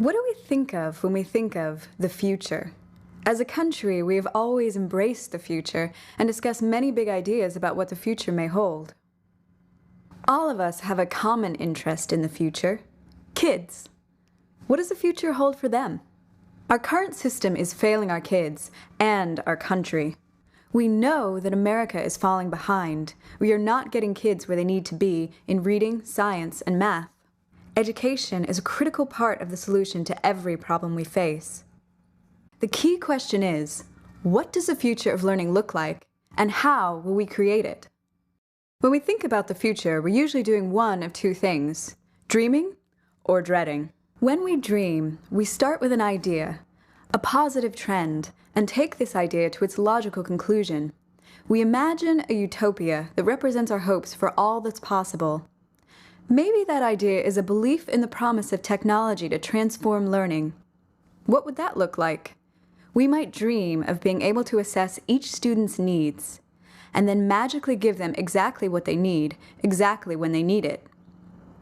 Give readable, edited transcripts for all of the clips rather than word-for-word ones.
What do we think of when we think of the future? As a country, we have always embraced the future and discussed many big ideas about what the future may hold. All of us have a common interest in the future: kids. What does the future hold for them? Our current system is failing our kids and our country. We know that America is falling behind. We are not getting kids where they need to be in reading, science, and math. Education is a critical part of the solution to every problem we face. The key question is, what does the future of learning look like, and how will we create it? When we think about the future, we're usually doing one of two things: dreaming or dreading. When we dream, we start with an idea, a positive trend, and take this idea to its logical conclusion. We imagine a utopia that represents our hopes for all that's possible. Maybe that idea is a belief in the promise of technology to transform learning. What would that look like? We might dream of being able to assess each student's needs, and then magically give them exactly what they need, exactly when they need it.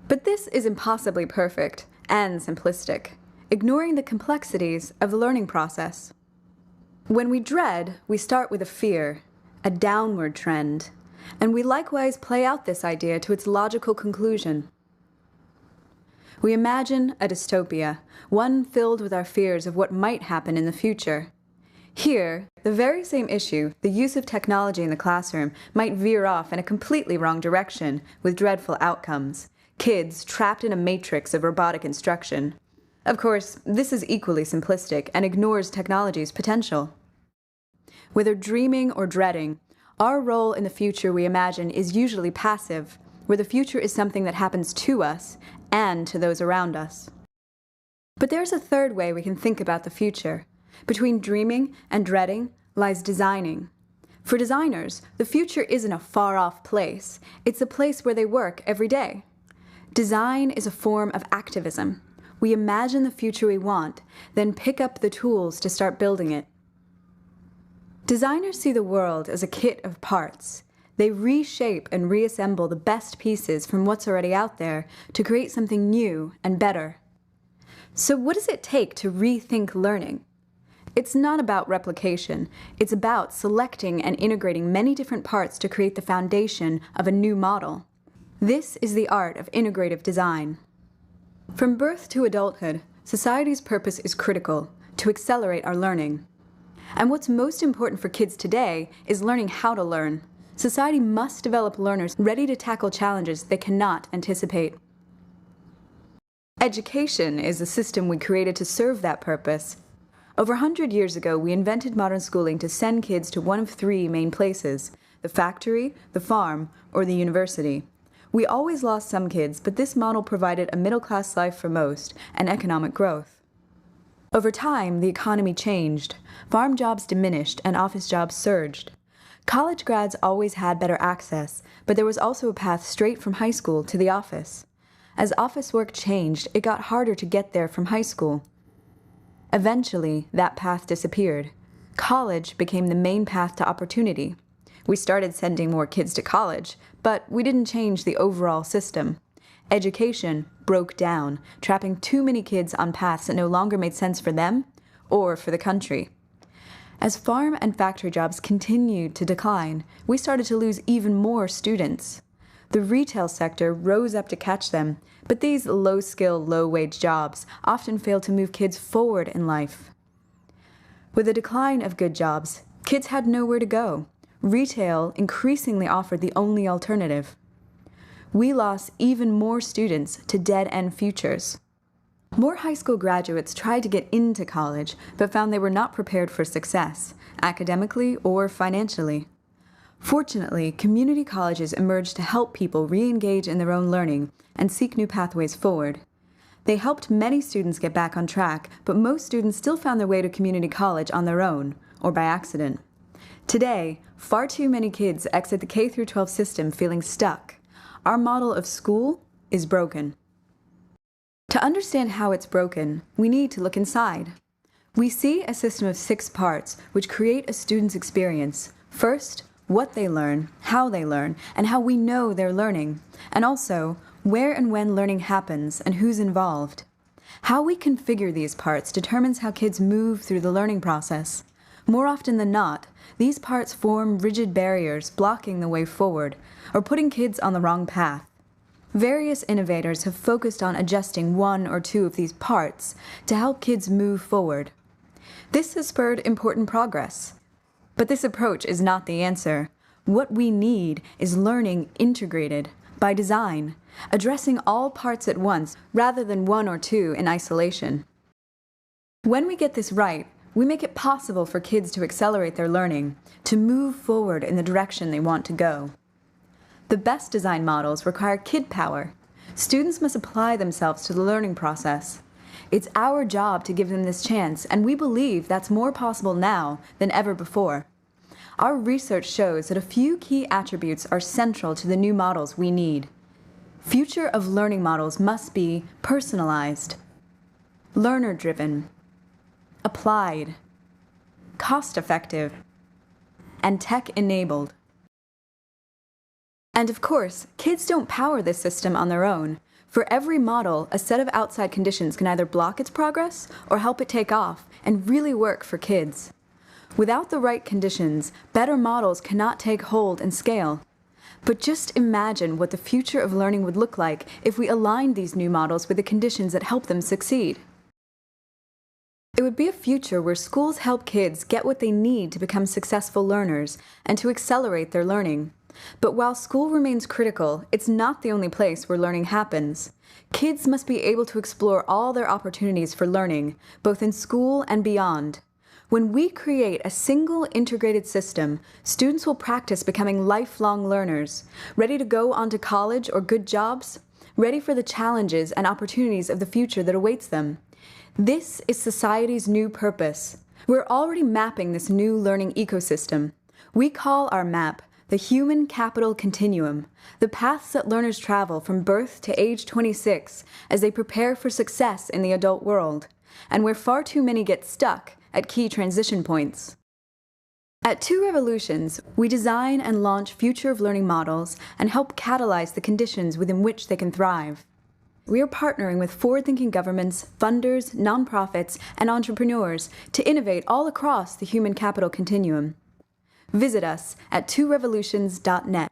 But this is impossibly perfect and simplistic, ignoring the complexities of the learning process. When we dread, we start with a fear, a downward trend, and we likewise play out this idea to its logical conclusion. We imagine a dystopia, one filled with our fears of what might happen in the future. Here, the very same issue, the use of technology in the classroom, might veer off in a completely wrong direction with dreadful outcomes: kids trapped in a matrix of robotic instruction. Of course, this is equally simplistic and ignores technology's potential. Whether dreaming or dreading, our role in the future we imagine is usually passive, where the future is something that happens to us and to those around us. But there's a third way we can think about the future. Between dreaming and dreading lies designing. For designers, the future isn't a far-off place. It's a place where they work every day. Design is a form of activism. We imagine the future we want, then pick up the tools to start building it. Designers see the world as a kit of parts. They reshape and reassemble the best pieces from what's already out there to create something new and better. So what does it take to rethink learning? It's not about replication. It's about selecting and integrating many different parts to create the foundation of a new model. This is the art of integrative design. From birth to adulthood, society's purpose is critical: to accelerate our learning. And what's most important for kids today is learning how to learn. Society must develop learners ready to tackle challenges they cannot anticipate. Education is a system we created to serve that purpose. Over 100 years ago, we invented modern schooling to send kids to one of three main places: the factory, the farm, or the university. We always lost some kids, but this model provided a middle-class life for most and economic growth. Over time, the economy changed. Farm jobs diminished and office jobs surged. College grads always had better access, but there was also a path straight from high school to the office. As office work changed, it got harder to get there from high school. Eventually, that path disappeared. College became the main path to opportunity. We started sending more kids to college, but we didn't change the overall system. Education broke down, trapping too many kids on paths that no longer made sense for them or for the country. As farm and factory jobs continued to decline, we started to lose even more students. The retail sector rose up to catch them, but these low-skill, low-wage jobs often failed to move kids forward in life. With the decline of good jobs, kids had nowhere to go. Retail increasingly offered the only alternative. We lost even more students to dead-end futures. More high school graduates tried to get into college, but found they were not prepared for success, academically or financially. Fortunately, community colleges emerged to help people re-engage in their own learning and seek new pathways forward. They helped many students get back on track, but most students still found their way to community college on their own, or by accident. Today, far too many kids exit the K-12 system feeling stuck. Our model of school is broken. To understand how it's broken, we need to look inside. We see a system of 6 parts which create a student's experience. First, what they learn, how they learn, and how we know they're learning, and also where and when learning happens and who's involved. How we configure these parts determines how kids move through the learning process. More often than not, these parts form rigid barriers blocking the way forward, or putting kids on the wrong path. Various innovators have focused on adjusting one or two of these parts to help kids move forward. This has spurred important progress. But this approach is not the answer. What we need is learning integrated, by design, addressing all parts at once rather than one or two in isolation. When we get this right, we make it possible for kids to accelerate their learning, to move forward in the direction they want to go. The best design models require kid power. Students must apply themselves to the learning process. It's our job to give them this chance, and we believe that's more possible now than ever before. Our research shows that a few key attributes are central to the new models we need. Future of learning models must be personalized, learner-driven, applied, cost-effective, and tech-enabled. And of course, kids don't power this system on their own. For every model, a set of outside conditions can either block its progress or help it take off and really work for kids. Without the right conditions, better models cannot take hold and scale. But just imagine what the future of learning would look like if we aligned these new models with the conditions that help them succeed. It would be a future where schools help kids get what they need to become successful learners and to accelerate their learning. But while school remains critical, it's not the only place where learning happens. Kids must be able to explore all their opportunities for learning, both in school and beyond. When we create a single integrated system, students will practice becoming lifelong learners, ready to go on to college or good jobs, ready for the challenges and opportunities of the future that awaits them. This is society's new purpose. We're already mapping this new learning ecosystem. We call our map the Human Capital Continuum, the paths that learners travel from birth to age 26 as they prepare for success in the adult world, and where far too many get stuck at key transition points. At Two Revolutions, we design and launch future of learning models and help catalyze the conditions within which they can thrive. We are partnering with forward-thinking governments, funders, nonprofits, and entrepreneurs to innovate all across the human capital continuum. Visit us at tworevolutions.net.